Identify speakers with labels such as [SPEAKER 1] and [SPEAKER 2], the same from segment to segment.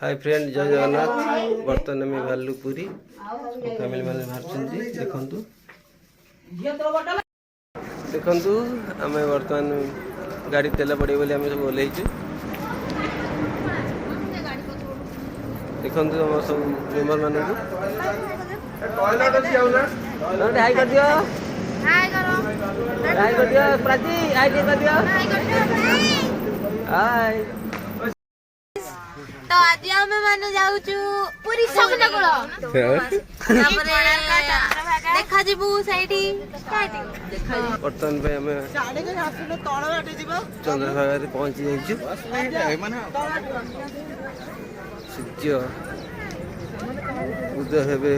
[SPEAKER 1] Hi friend जय जगन्नाथ। बर्तमान में बाहर पूरी फैमिली मैंने बाहर देखु देखु आम बर्तमान गाड़ी तेल पड़े बोली आम सब ओह्लैचु। देखु आम सब मेम्बर मानक हाई कर दियो, हाई कर दियो प्राची, हाई कर दियो, हाय।
[SPEAKER 2] तो आज आम माने जाउचु पूरी समुद्र कूल देखा जीवु सैठी
[SPEAKER 1] बर्तमान पे आम चंद्रभागा पहुंची जाइछु। सूर्य उदय हेबे।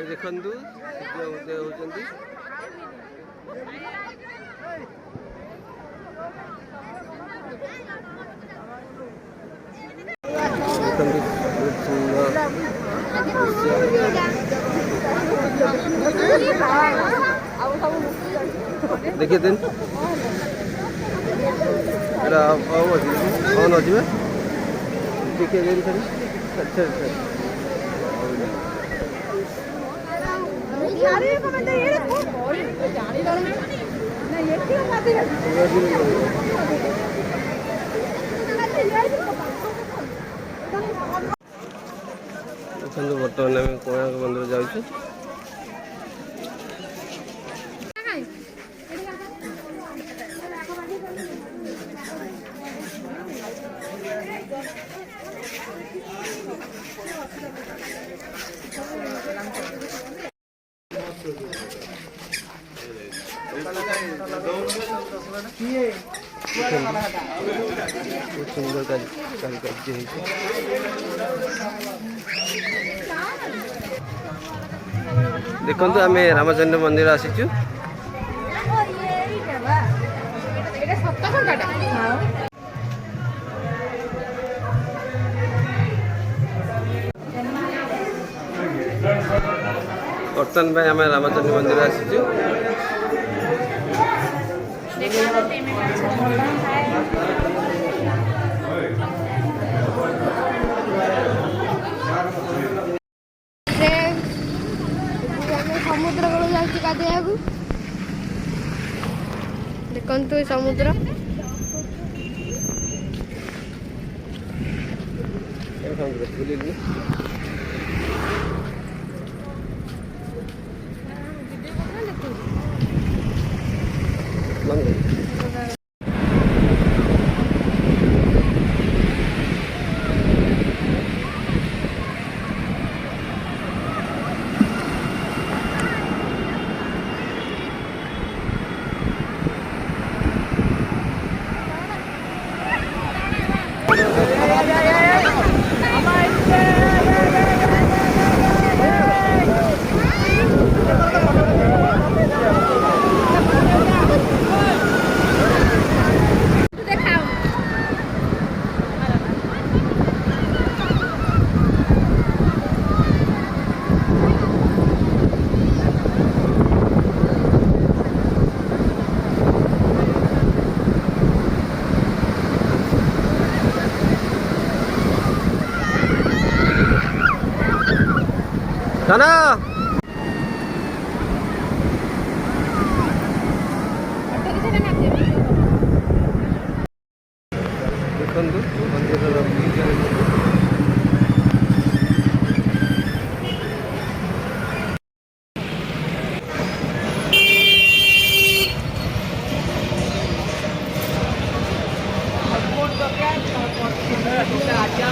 [SPEAKER 1] देखु सूर्य उदय होती देखिए दिन ऑन हो जाए देखिए दिन अच्छा अच्छा बर्तमान आम कोणार्क मंदिर जाऊँ। सुंदर कारुकार्य देखु आम रामचंद्र मंदिर आसीचु। बर्तमान आम रामचंद्र मंदिर आसीचु।
[SPEAKER 2] समुद्र कूल जाऊँ गाधोया देखु समुद्र खाना देखु मंदिर
[SPEAKER 3] क्या